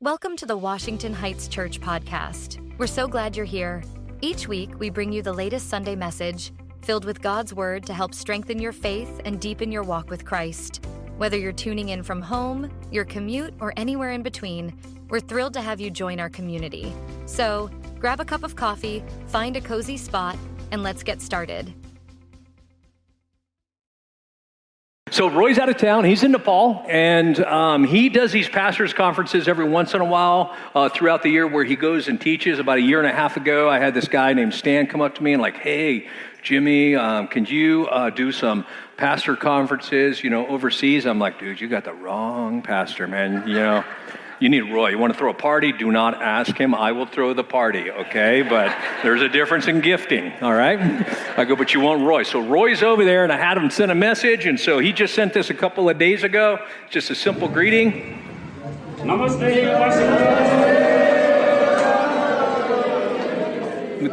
Welcome to the Washington Heights Church podcast. We're so glad you're here. Each week, we bring you the latest Sunday message filled with God's Word to help strengthen your faith and deepen your walk with Christ. Whether you're tuning in from home, your commute, or anywhere in between, we're thrilled to have you join our community. So, grab a cup of coffee, find a cozy spot, and let's get started. So Roy's out of town. He's in Nepal, and he does these pastors' conferences every once in a while throughout the year where he goes and teaches. About a year and a half ago, I had this guy named Stan come up to me and like, hey, Jimmy, can you do some pastor conferences, overseas? I'm like, dude, you got the wrong pastor, man. You need Roy. You want to throw a party? Do not ask him. I will throw the party, okay? But there's a difference in gifting, all right? I go, but you want Roy. So Roy's over there, and I had him send a message, and so he just sent this a couple of days ago. Just a simple greeting.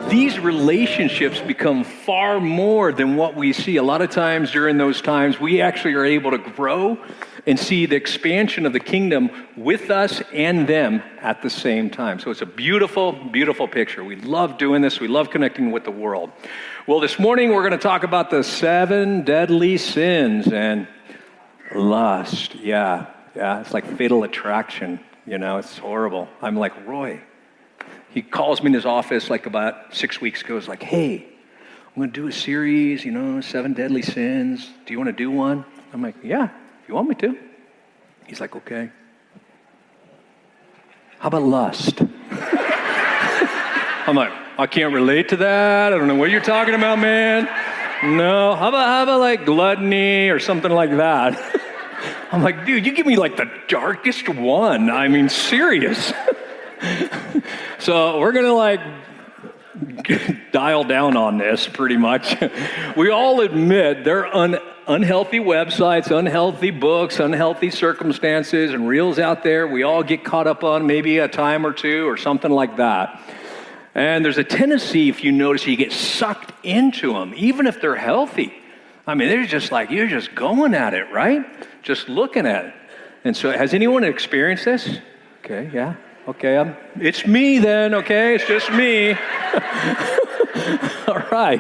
These relationships become far more than what we see. A lot of times during those times, we actually are able to grow and see the expansion of the kingdom with us and them at the same time. So it's a beautiful, beautiful picture. We love doing this. We love connecting with the world. Well, this morning we're going to talk about the 7 deadly sins and lust. Yeah, it's like fatal attraction. It's horrible. I'm like, Roy. He calls me in his office like about 6 weeks ago. He's like, hey, I'm going to do a series, 7 deadly sins. Do you want to do one? I'm like, yeah. You want me to? He's like, okay. How about lust? I'm like, I can't relate to that. I don't know what you're talking about, man. No. How about like gluttony or something like that? I'm like, dude, you give me like the darkest one. I mean, serious. So we're going to like dial down on this pretty much. We all admit they're unhealthy websites, unhealthy books, unhealthy circumstances, and reels out there we all get caught up on maybe a time or two or something like that. And there's a tendency, if you notice, you get sucked into them, even if they're healthy. I mean, they're just like, you're just going at it, right? Just looking at it. And so has anyone experienced this? Okay, yeah. Okay, it's me then, okay? It's just me. All right.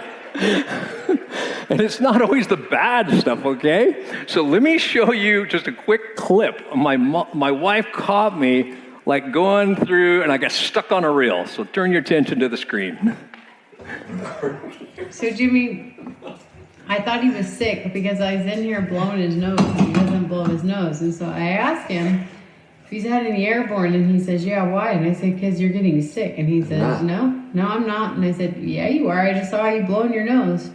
And it's not always the bad stuff, okay? So let me show you just a quick clip. My wife caught me like going through, and I got stuck on a reel. So turn your attention to the screen. So Jimmy, I thought he was sick because I was in here blowing his nose. He doesn't blow his nose. And so I asked him if he's had any airborne, and he says, yeah, why? And I said, because you're getting sick. And he says, no, I'm not. And I said, yeah, you are. I just saw you blowing your nose.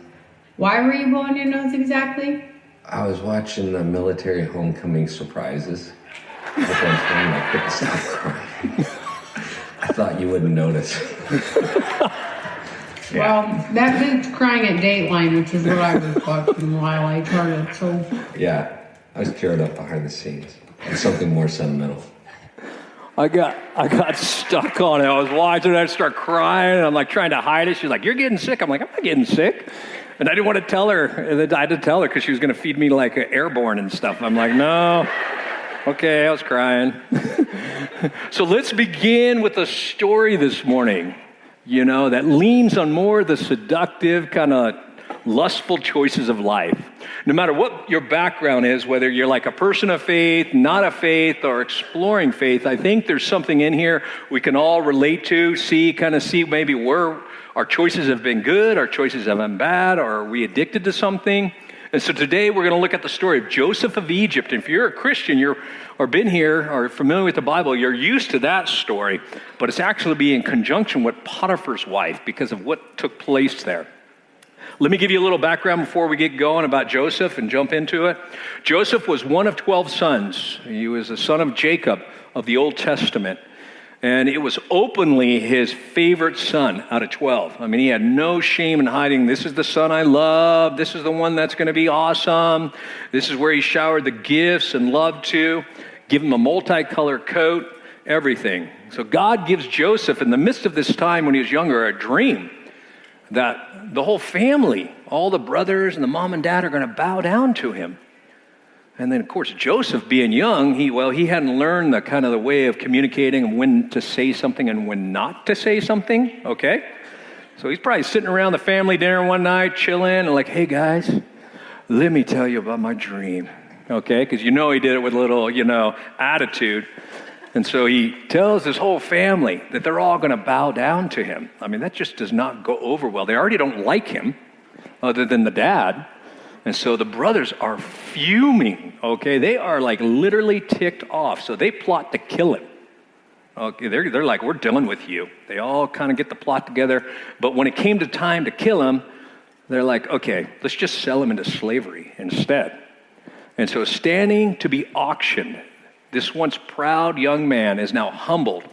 Why were you blowing your nose exactly? I was watching the military homecoming surprises. At that time, I couldn't stop crying. I thought you wouldn't notice. Well, that meant crying at Dateline, which is what I was watching while I charted. So Yeah, I was tearing up behind the scenes. And something more sentimental. I got stuck on it. I was watching it. I start crying. And I'm like trying to hide it. She's like, you're getting sick. I'm like, I'm not getting sick. And I didn't want to tell her. And I had to tell her because she was going to feed me like airborne and stuff. I'm like, no. Okay, I was crying. So let's begin with a story this morning, that leans on more the seductive kind of lustful choices of life. No matter what your background is, whether you're like a person of faith, not a faith, or exploring faith, I think there's something in here we can all relate to, see maybe where our choices have been good, our choices have been bad, or are we addicted to something? And so today we're going to look at the story of Joseph of Egypt. And if you're a Christian, or been here, or familiar with the Bible, you're used to that story, but it's actually being in conjunction with Potiphar's wife because of what took place there. Let me give you a little background before we get going about Joseph and jump into it. Joseph was one of 12 sons. He was the son of Jacob of the Old Testament. And it was openly his favorite son out of 12. I mean, he had no shame in hiding, this is the son I love. This is the one that's going to be awesome. This is where he showered the gifts and love to. Give him a multicolored coat, everything. So God gives Joseph, in the midst of this time when he was younger, a dream that the whole family, all the brothers and the mom and dad are going to bow down to him. And then, of course, Joseph, being young, he hadn't learned the kind of the way of communicating and when to say something and when not to say something, okay? So he's probably sitting around the family dinner one night, chilling, and like, hey, guys, let me tell you about my dream, okay? Because he did it with a little, attitude. And so he tells his whole family that they're all going to bow down to him. I mean, that just does not go over well. They already don't like him, other than the dad. And so the brothers are fuming, okay? They are like literally ticked off. So they plot to kill him. Okay, they're like, we're done with you. They all kind of get the plot together. But when it came to time to kill him, they're like, okay, let's just sell him into slavery instead. And so standing to be auctioned, this once proud young man is now humbled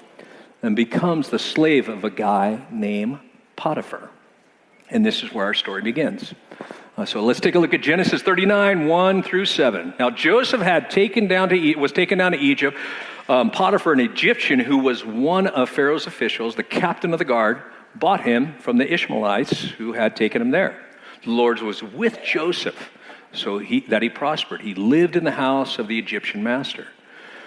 and becomes the slave of a guy named Potiphar. And this is where our story begins. So let's take a look at Genesis 39, 1 through 7. Now Joseph was taken down to Egypt. Potiphar, an Egyptian who was one of Pharaoh's officials, the captain of the guard, bought him from the Ishmaelites who had taken him there. The Lord was with Joseph, so that he prospered. He lived in the house of the Egyptian master.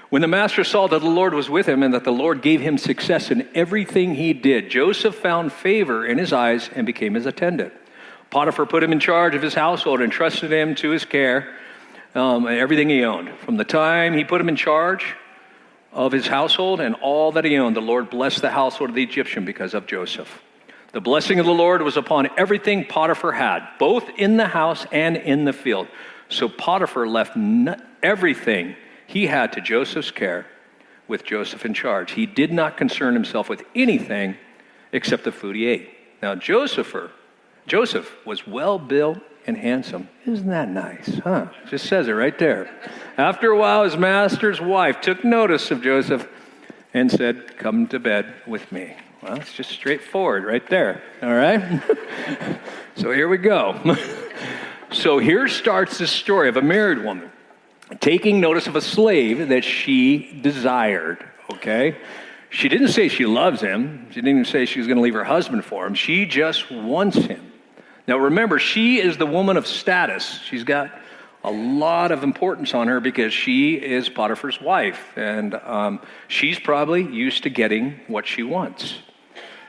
When the master saw that the Lord was with him and that the Lord gave him success in everything he did, Joseph found favor in his eyes and became his attendant. Potiphar put him in charge of his household and trusted him to his care, everything he owned. From the time he put him in charge of his household and all that he owned, the Lord blessed the household of the Egyptian because of Joseph. The blessing of the Lord was upon everything Potiphar had, both in the house and in the field. So Potiphar left everything he had to Joseph's care with Joseph in charge. He did not concern himself with anything except the food he ate. Now Joseph was well-built and handsome. Isn't that nice, huh? Just says it right there. After a while, his master's wife took notice of Joseph and said, come to bed with me. Well, it's just straightforward right there, all right? So here we go. So here starts the story of a married woman taking notice of a slave that she desired, okay? She didn't say she loves him. She didn't even say she was going to leave her husband for him. She just wants him. Now remember, she is the woman of status. She's got a lot of importance on her because she is Potiphar's wife. And she's probably used to getting what she wants.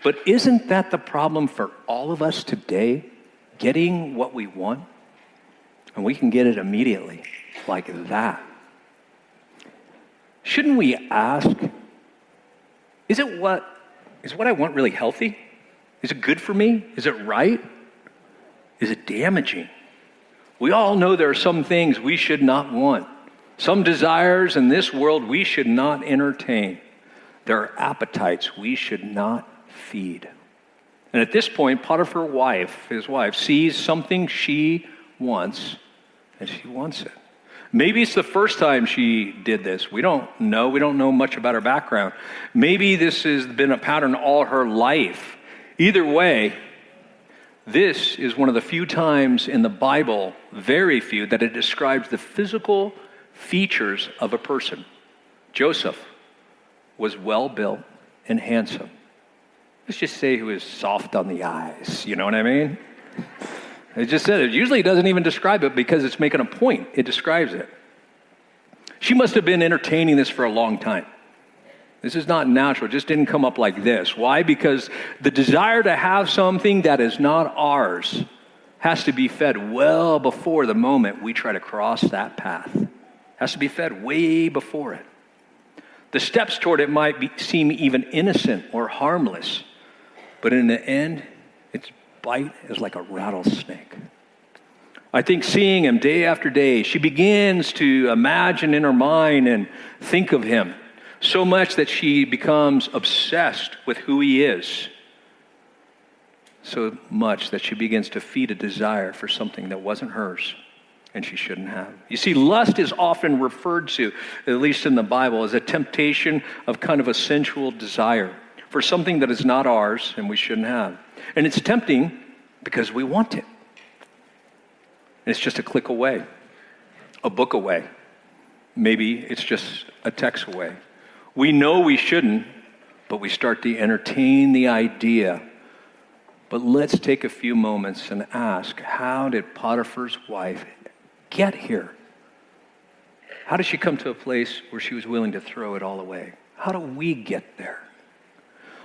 But isn't that the problem for all of us today? Getting what we want? And we can get it immediately, like that. Shouldn't we ask, is what I want really healthy? Is it good for me? Is it right? Is it damaging? We all know there are some things we should not want. Some desires in this world we should not entertain. There are appetites we should not feed. And at this point, his wife, sees something she wants, and she wants it. Maybe it's the first time she did this. We don't know. We don't know much about her background. Maybe this has been a pattern all her life. Either way, this is one of the few times in the Bible, very few, that it describes the physical features of a person. Joseph was well-built and handsome. Let's just say he was soft on the eyes. You know what I mean? It just said it. Usually it doesn't even describe it because it's making a point. It describes it. She must have been entertaining this for a long time. This is not natural. It just didn't come up like this. Why? Because the desire to have something that is not ours has to be fed well before the moment we try to cross that path. It has to be fed way before it. The steps toward it might seem even innocent or harmless, but in the end, its bite is like a rattlesnake. I think seeing him day after day, she begins to imagine in her mind and think of him so much that she becomes obsessed with who he is. So much that she begins to feed a desire for something that wasn't hers and she shouldn't have. You see, lust is often referred to, at least in the Bible, as a temptation of kind of a sensual desire for something that is not ours and we shouldn't have. And it's tempting because we want it. And it's just a click away, a book away. Maybe it's just a text away. We know we shouldn't, but we start to entertain the idea. But let's take a few moments and ask, how did Potiphar's wife get here? How did she come to a place where she was willing to throw it all away? How do we get there?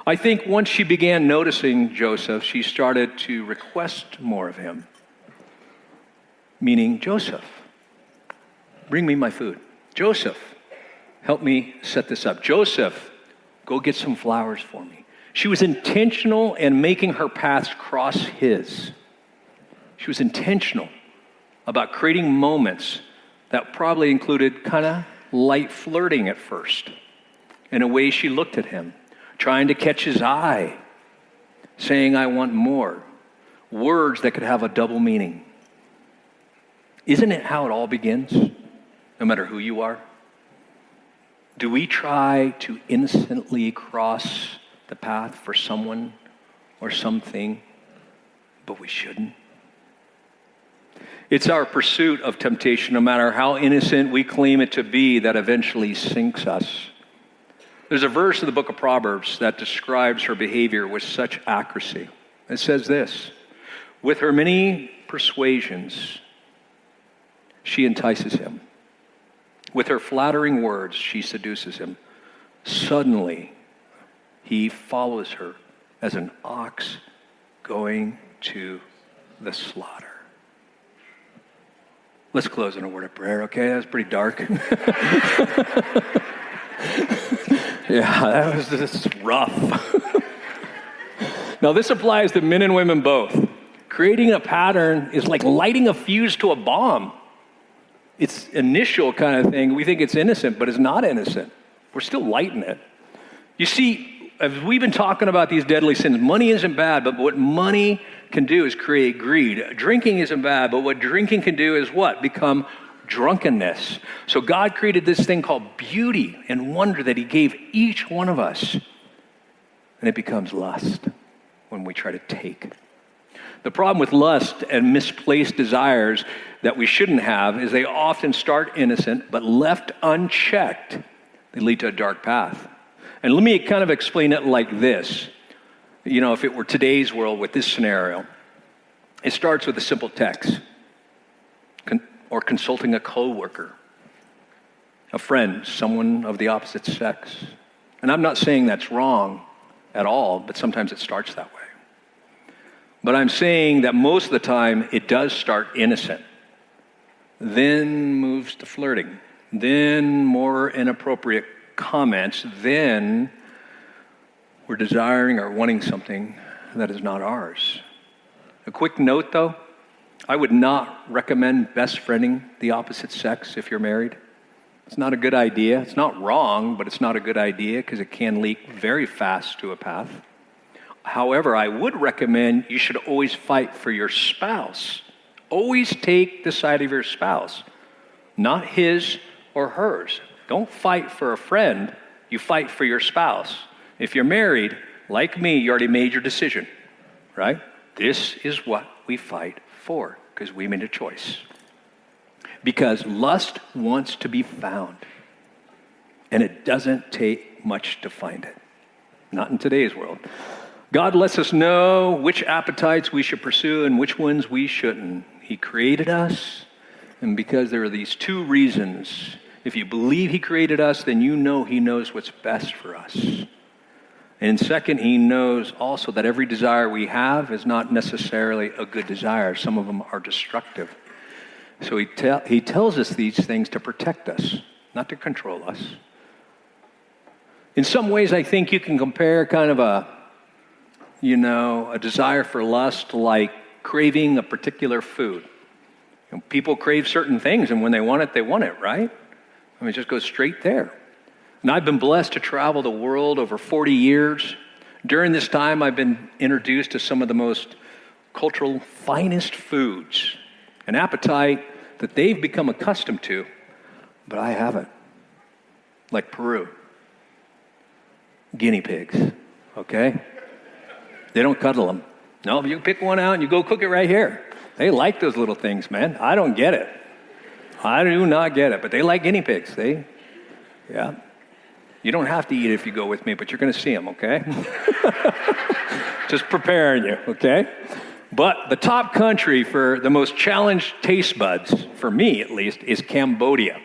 I think once she began noticing Joseph, she started to request more of him. Meaning, Joseph, bring me my food. Joseph, help me set this up. Joseph, go get some flowers for me. She was intentional in making her paths cross his. She was intentional about creating moments that probably included kind of light flirting at first, in a way she looked at him, trying to catch his eye, saying, I want more. Words that could have a double meaning. Isn't it how it all begins, no matter who you are? Do we try to innocently cross the path for someone or something, but we shouldn't? It's our pursuit of temptation, no matter how innocent we claim it to be, that eventually sinks us. There's a verse in the book of Proverbs that describes her behavior with such accuracy. It says this, with her many persuasions, she entices him. With her flattering words, she seduces him. Suddenly, he follows her as an ox going to the slaughter. Let's close in a word of prayer, okay? That was pretty dark. Yeah, that was just rough. Now, this applies to men and women both. Creating a pattern is like lighting a fuse to a bomb. It's initial kind of thing. We think it's innocent, but it's not innocent. We're still lighting it. You see, as we've been talking about these deadly sins, money isn't bad, but what money can do is create greed. Drinking isn't bad, but what drinking can do is what? Become drunkenness. So God created this thing called beauty and wonder that he gave each one of us. And it becomes lust when we try to take. The problem with lust and misplaced desires that we shouldn't have is they often start innocent, but left unchecked, they lead to a dark path. And let me kind of explain it like this. You know, if it were today's world with this scenario, it starts with a simple text or consulting a coworker, a friend, someone of the opposite sex. And I'm not saying that's wrong at all, but sometimes it starts that way. But I'm saying that most of the time it does start innocent, then moves to flirting, then more inappropriate comments, then we're desiring or wanting something that is not ours. A quick note though, I would not recommend best friending the opposite sex if you're married. It's not a good idea. It's not wrong, but it's not a good idea because it can leak very fast to a path. However, I would recommend you should always fight for your spouse. Always take the side of your spouse, not his or hers. Don't fight for a friend, you fight for your spouse. If you're married, like me, you already made your decision, right? This is what we fight for, because we made a choice. Because lust wants to be found, and it doesn't take much to find it. Not in today's world. God lets us know which appetites we should pursue and which ones we shouldn't. He created us, and because there are these two reasons, if you believe he created us, then you know he knows what's best for us. And second, he knows also that every desire we have is not necessarily a good desire. Some of them are destructive. So he tells us these things to protect us, not to control us. In some ways, I think you can compare kind of a desire for lust like craving a particular food. People crave certain things, and when they want it, right? I mean, it just goes straight there. And I've been blessed to travel the world over 40 years. During this time, I've been introduced to some of the most cultural finest foods, an appetite that they've become accustomed to, but I haven't. Like Peru. Guinea pigs, okay? They don't cuddle them. No, you pick one out and you go cook it right here. They like those little things, man. I don't get it. I do not get it, but they like guinea pigs. Yeah. You don't have to eat it if you go with me, but you're going to see them, okay? Just preparing you, okay? But the top country for the most challenged taste buds, for me at least, is Cambodia.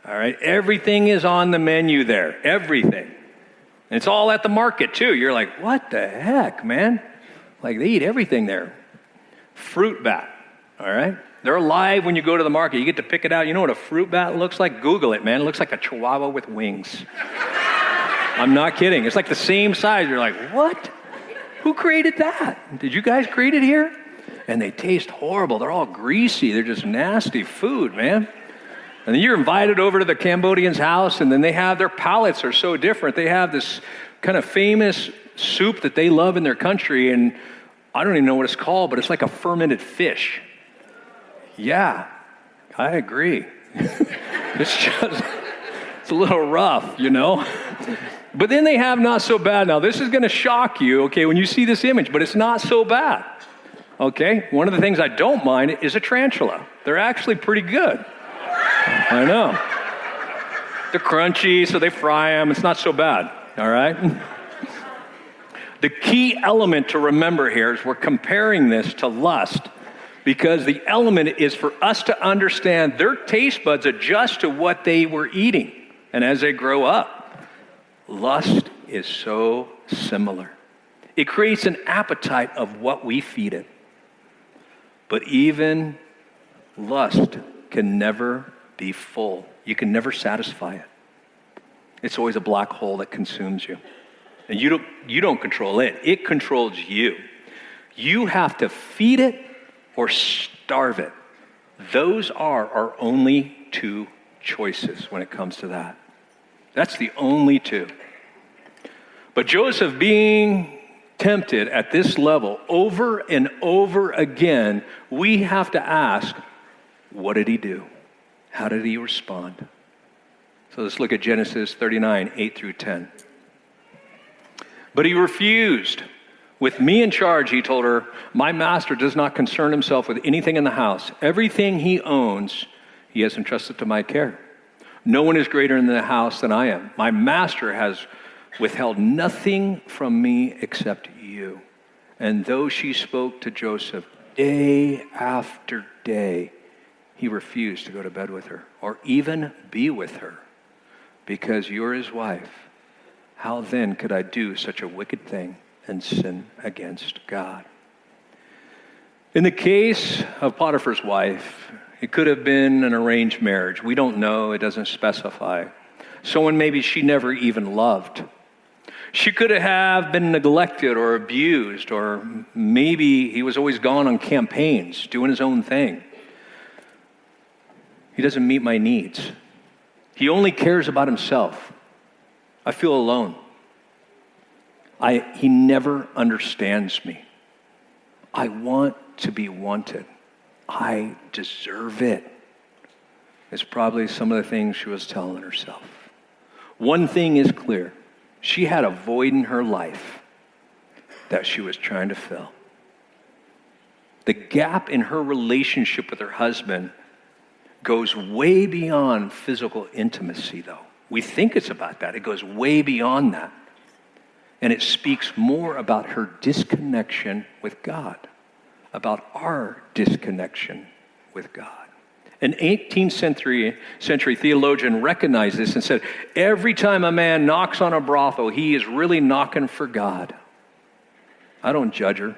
All right, everything is on the menu there, everything. And it's all at the market too. You're like, what the heck, man? Like they eat everything there. Fruit bat, all right? They're alive when you go to the market. You get to pick it out. You know what a fruit bat looks like? Google it, man. It looks like a chihuahua with wings. I'm not kidding. It's like the same size. You're like, what? Who created that? Did you guys create it here? And they taste horrible. They're all greasy. They're just nasty food, man. And then you're invited over to the Cambodian's house, and then they have, their palates are so different. They have this kind of famous soup that they love in their country, and I don't even know what it's called, but it's like a fermented fish. Yeah, I agree. It's a little rough, you know? But then they have not so bad. Now, this is going to shock you, okay, when you see this image, but it's not so bad, okay? One of the things I don't mind is a tarantula. They're actually pretty good. I know. They're crunchy, so they fry them. It's not so bad, all right? The key element to remember here is we're comparing this to lust, because the element is for us to understand their taste buds adjust to what they were eating. And as they grow up, lust is so similar. It creates an appetite of what we feed it. But even lust can never be full. You can never satisfy it. It's always a black hole that consumes you. And you don't control it. It controls you. You have to feed it or starve it. Those are our only two choices when it comes to that. That's the only two. But Joseph, being tempted at this level over and over again, we have to ask, what did he do? How did he respond? So let's look at Genesis 39, 8 through 10. But he refused. With me in charge, he told her, my master does not concern himself with anything in the house. Everything he owns, he has entrusted to my care. No one is greater in the house than I am. My master has withheld nothing from me except you. And though she spoke to Joseph day after day, he refused to go to bed with her or even be with her, because you're his wife. How then could I do such a wicked thing and sin against God? In the case of Potiphar's wife, it could have been an arranged marriage. We don't know. It doesn't specify. Someone maybe she never even loved. She could have been neglected or abused, or maybe he was always gone on campaigns, doing his own thing. He doesn't meet my needs. He only cares about himself. I feel alone. He never understands me. I want to be wanted. I deserve it. It's probably some of the things she was telling herself. One thing is clear. She had a void in her life that she was trying to fill. The gap in her relationship with her husband goes way beyond physical intimacy, though. We think it's about that. It goes way beyond that. And it speaks more about her disconnection with God, about our disconnection with God. An 18th century theologian recognized this and said, every time a man knocks on a brothel, he is really knocking for God. I don't judge her.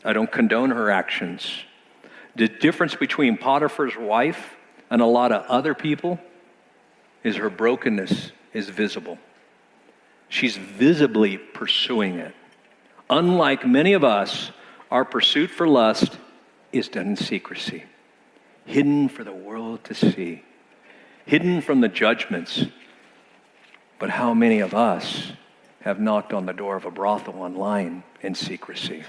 I don't condone her actions. The difference between Potiphar's wife and a lot of other people is her brokenness is visible. She's visibly pursuing it. Unlike many of us, our pursuit for lust is done in secrecy, hidden for the world to see, hidden from the judgments. But how many of us have knocked on the door of a brothel online in secrecy?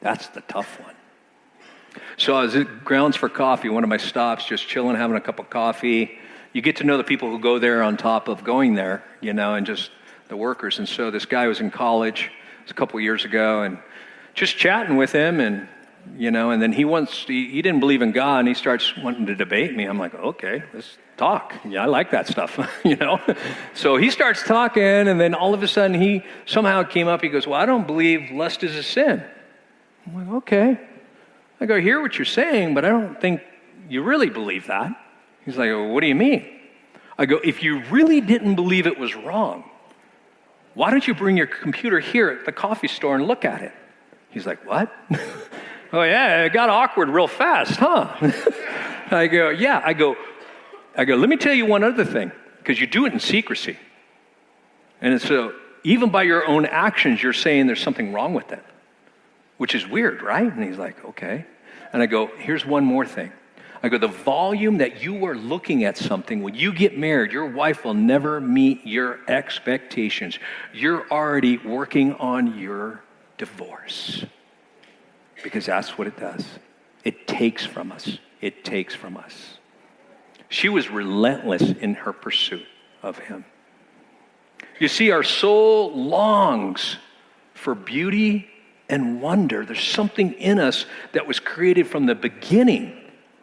That's the tough one. So I was at Grounds for Coffee, one of my stops, just chilling, having a cup of coffee. You get to know the people who go there on top of going there, and just the workers. And so this guy was in college, it was a couple years ago, and just chatting with him, and then he didn't believe in God, and he starts wanting to debate me. I'm like, okay, let's talk. Yeah, I like that stuff, So he starts talking, and then all of a sudden he somehow came up, he goes, well, I don't believe lust is a sin. I'm like, okay. I go, I hear what you're saying, but I don't think you really believe that. He's like, well, what do you mean? I go, if you really didn't believe it was wrong, why don't you bring your computer here at the coffee store and look at it? He's like, what? Oh, yeah, it got awkward real fast, huh? I go, yeah. I go, let me tell you one other thing, because you do it in secrecy. And so even by your own actions, you're saying there's something wrong with it, which is weird, right? And he's like, okay. And I go, here's one more thing. I go, the volume that you are looking at something, when you get married, your wife will never meet your expectations. You're already working on your divorce. Because that's what it does. It takes from us. It takes from us. She was relentless in her pursuit of him. You see, our soul longs for beauty and wonder. There's something in us that was created from the beginning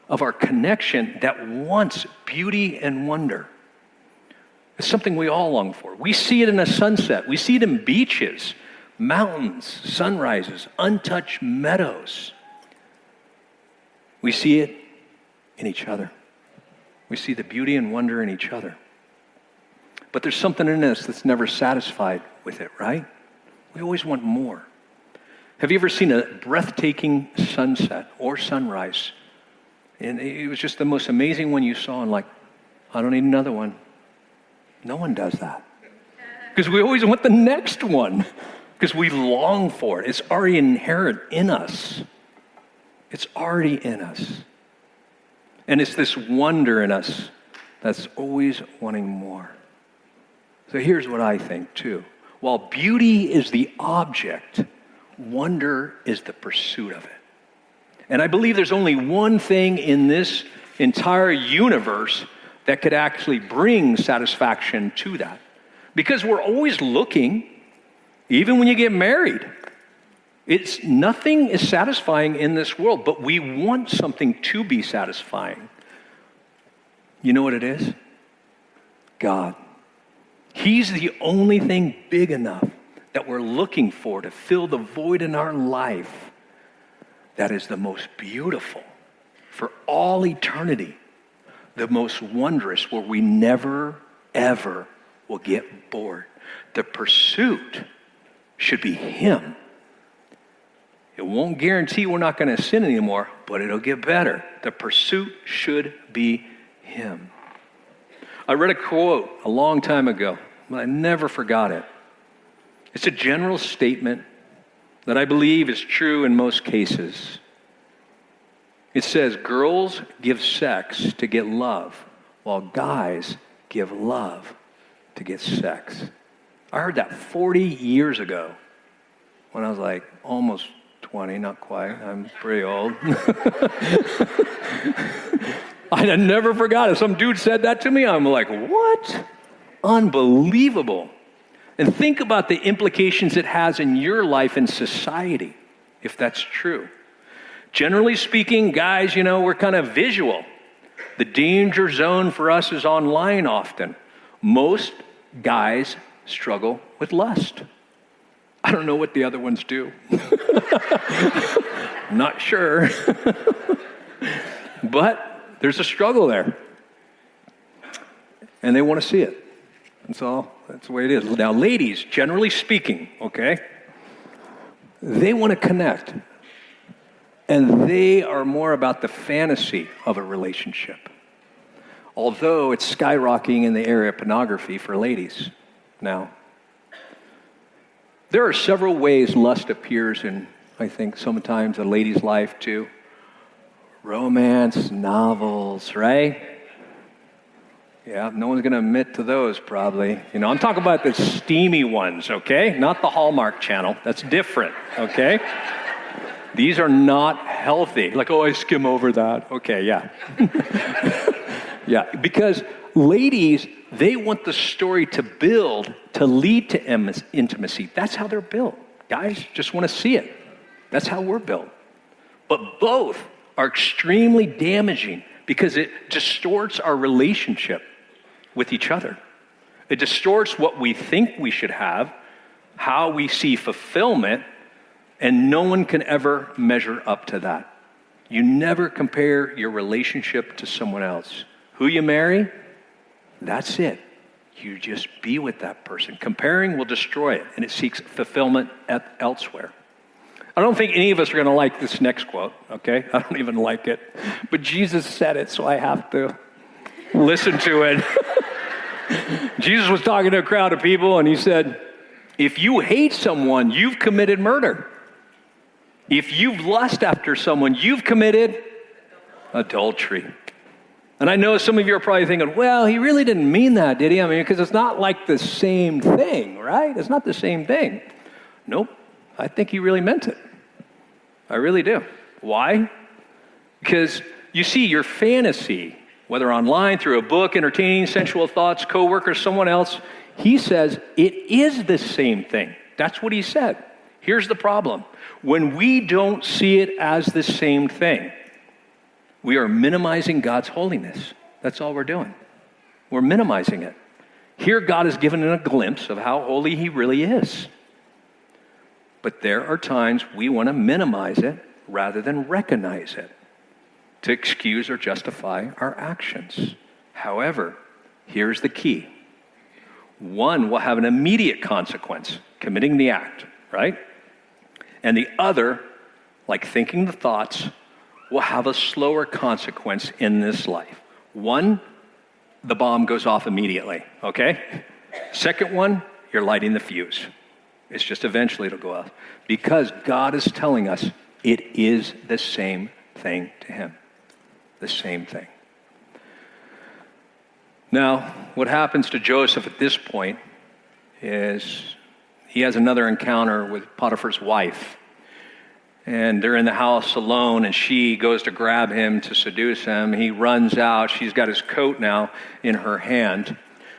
of our connection that wants beauty and wonder. It's something we all long for. We see it in a sunset. We see it in beaches, mountains, sunrises, untouched meadows. We see it in each other. We see the beauty and wonder in each other. But there's something in us that's never satisfied with it, right? We always want more. Have you ever seen a breathtaking sunset or sunrise? And it was just the most amazing one you saw, and like, I don't need another one. No one does that. Because we always want the next one. Because we long for it. It's already inherent in us. It's already in us. And it's this wonder in us that's always wanting more. So here's what I think too. While beauty is the object, wonder is the pursuit of it. And I believe there's only one thing in this entire universe that could actually bring satisfaction to that. Because we're always looking, even when you get married. Nothing is satisfying in this world, but we want something to be satisfying. You know what it is? God. He's the only thing big enough that we're looking for to fill the void in our life that is the most beautiful for all eternity, the most wondrous, where we never, ever will get bored. The pursuit should be Him. It won't guarantee we're not going to sin anymore, but it'll get better. The pursuit should be Him. I read a quote a long time ago, but I never forgot it. It's a general statement that I believe is true in most cases. It says, girls give sex to get love, while guys give love to get sex. I heard that 40 years ago when I was like almost 20, not quite. I'm pretty old. I never forgot it. Some dude said that to me. I'm like, what? Unbelievable. And think about the implications it has in your life and society, if that's true. Generally speaking, guys, we're kind of visual. The danger zone for us is online often. Most guys struggle with lust. I don't know what the other ones do. Not sure. But there's a struggle there. And they want to see it. That's the way it is. Now, ladies, generally speaking, okay, they want to connect. And they are more about the fantasy of a relationship. Although it's skyrocketing in the area of pornography for ladies now. There are several ways lust appears in, I think, sometimes a lady's life too. Romance, novels, right? Yeah, no one's going to admit to those probably. I'm talking about the steamy ones, okay? Not the Hallmark Channel. That's different, okay? These are not healthy. Like, I skim over that. Okay, yeah. Yeah, because ladies, they want the story to build, to lead to intimacy. That's how they're built. Guys just want to see it. That's how we're built. But both are extremely damaging because it distorts our relationship with each other. It distorts what we think we should have, how we see fulfillment, and no one can ever measure up to that. You never compare your relationship to someone else Who you marry, that's it. You just be with that person. Comparing will destroy it, and it seeks fulfillment elsewhere. I don't think any of us are going to like this next quote, okay? I don't even like it. But Jesus said it, so I have to listen to it. Jesus was talking to a crowd of people, and he said, if you hate someone, you've committed murder. If you've lust after someone, you've committed adultery. And I know some of you are probably thinking, well, he really didn't mean that, did he? I mean, because it's not like the same thing, right? It's not the same thing. Nope. I think he really meant it. I really do. Why? Because you see, your fantasy, whether online, through a book, entertaining, sensual thoughts, coworkers, someone else, he says it is the same thing. That's what he said. Here's the problem. When we don't see it as the same thing, we are minimizing God's holiness. That's all we're doing. We're minimizing it. Here, God has given a glimpse of how holy he really is. But there are times we want to minimize it rather than recognize it to excuse or justify our actions. However, here's the key. One will have an immediate consequence, committing the act, right? And the other, like thinking the thoughts, will have a slower consequence in this life. One, the bomb goes off immediately, okay? Second one, you're lighting the fuse. It's just eventually it'll go off. Because God is telling us it is the same thing to him. The same thing. Now, what happens to Joseph at this point is he has another encounter with Potiphar's wife. And they're in the house alone, and she goes to grab him to seduce him. He runs out. She's got his coat now in her hand.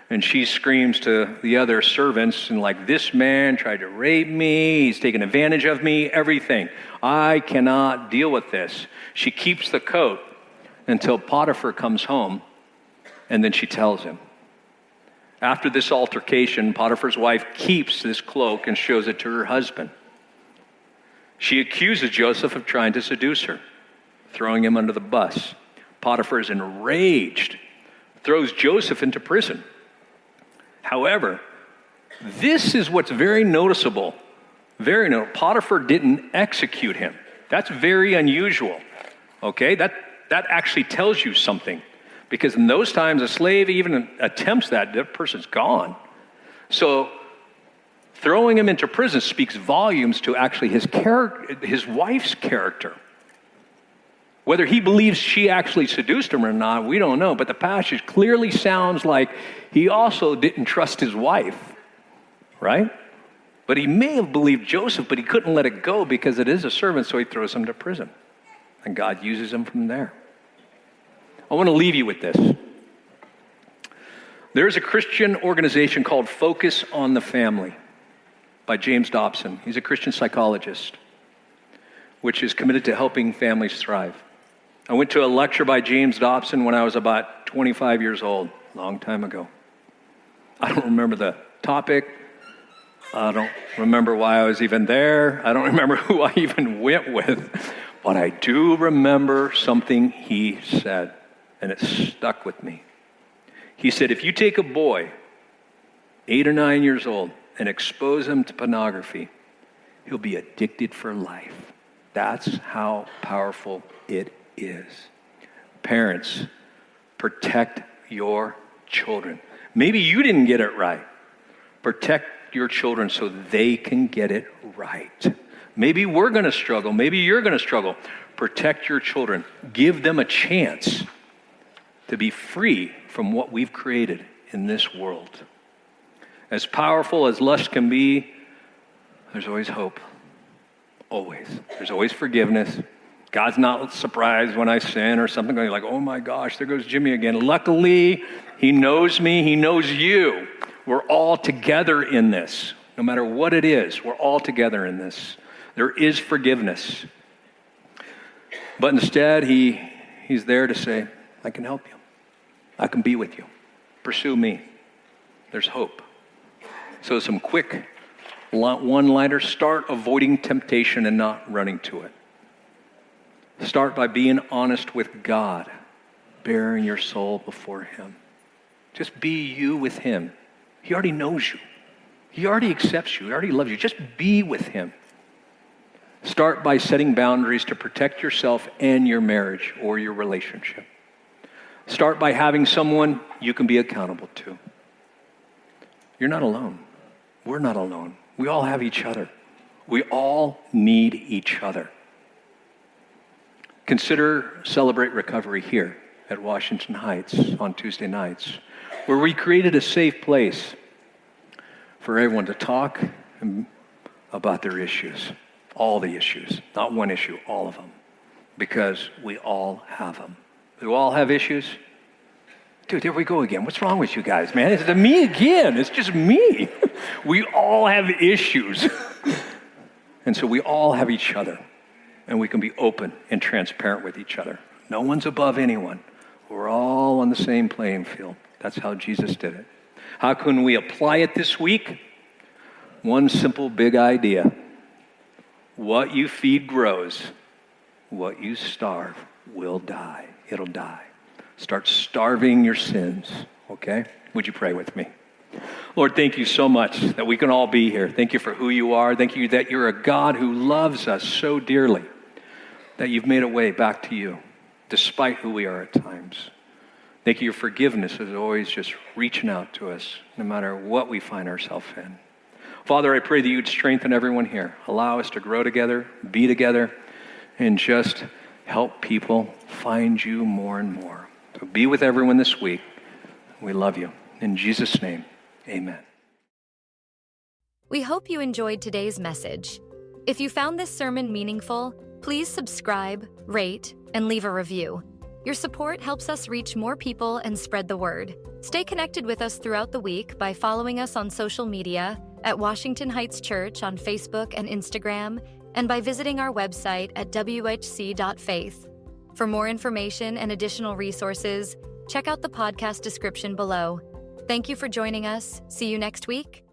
And she screams to the other servants, and like, this man tried to rape me. He's taken advantage of me, everything. I cannot deal with this. She keeps the coat until Potiphar comes home, and then she tells him. After this altercation, Potiphar's wife keeps this cloak and shows it to her husband. She accuses Joseph of trying to seduce her, throwing him under the bus. Potiphar is enraged, throws Joseph into prison. However, this is what's very noticeable. Potiphar didn't execute him. That's very unusual. Okay, that actually tells you something. Because in those times, a slave even attempts that person's gone. So throwing him into prison speaks volumes to actually his wife's character. Whether he believes she actually seduced him or not, we don't know. But the passage clearly sounds like he also didn't trust his wife, right? But he may have believed Joseph, but he couldn't let it go because it is a servant, so he throws him to prison. And God uses him from there. I want to leave you with this. There's a Christian organization called Focus on the Family by James Dobson. He's a Christian psychologist, which is committed to helping families thrive. I went to a lecture by James Dobson when I was about 25 years old, a long time ago. I don't remember the topic. I don't remember why I was even there. I don't remember who I even went with. But I do remember something he said, and it stuck with me. He said, if you take a boy, 8 or 9 years old, and expose him to pornography, he'll be addicted for life. That's how powerful it is. Parents, protect your children. Maybe you didn't get it right. Protect your children so they can get it right. Maybe we're going to struggle. Maybe you're going to struggle. Protect your children. Give them a chance to be free from what we've created in this world. As powerful as lust can be, there's always hope. Always. There's always forgiveness. God's not surprised when I sin or something like, oh my gosh, there goes Jimmy again. Luckily, he knows me. He knows you. We're all together in this. No matter what it is, we're all together in this. There is forgiveness. But instead, he's there to say, I can help you. I can be with you. Pursue me. There's hope. So some quick one-liner. Start avoiding temptation and not running to it. Start by being honest with God bearing your soul before him. Just be you with him. He already knows you. He already accepts you. He already loves you. Just be with him. Start by setting boundaries to protect yourself and your marriage or your relationship. Start by having someone you can be accountable to. You're not alone. We're not alone. We all have each other. We all need each other. Consider Celebrate Recovery here at Washington Heights on Tuesday nights, where we created a safe place for everyone to talk about their issues. All the issues, not one issue, all of them, because we all have them. Do we all have issues? Dude, there we go again. What's wrong with you guys, man? It's me again. It's just me. We all have issues. And so we all have each other, and we can be open and transparent with each other. No one's above anyone. We're all on the same playing field. That's how Jesus did it. How can we apply it this week? One simple big idea. What you feed grows. What you starve will die. It'll die. Start starving your sins, okay? Would you pray with me? Lord, thank you so much that we can all be here. Thank you for who you are. Thank you that you're a God who loves us so dearly, that you've made a way back to you, despite who we are at times. Thank you, your forgiveness is always just reaching out to us, no matter what we find ourselves in. Father, I pray that you'd strengthen everyone here. Allow us to grow together, be together, and just help people find you more and more. So be with everyone this week. We love you. In Jesus' name, amen. We hope you enjoyed today's message. If you found this sermon meaningful, please subscribe, rate, and leave a review. Your support helps us reach more people and spread the word. Stay connected with us throughout the week by following us on social media at Washington Heights Church on Facebook and Instagram, and by visiting our website at whc.faith. For more information and additional resources, check out the podcast description below. Thank you for joining us. See you next week.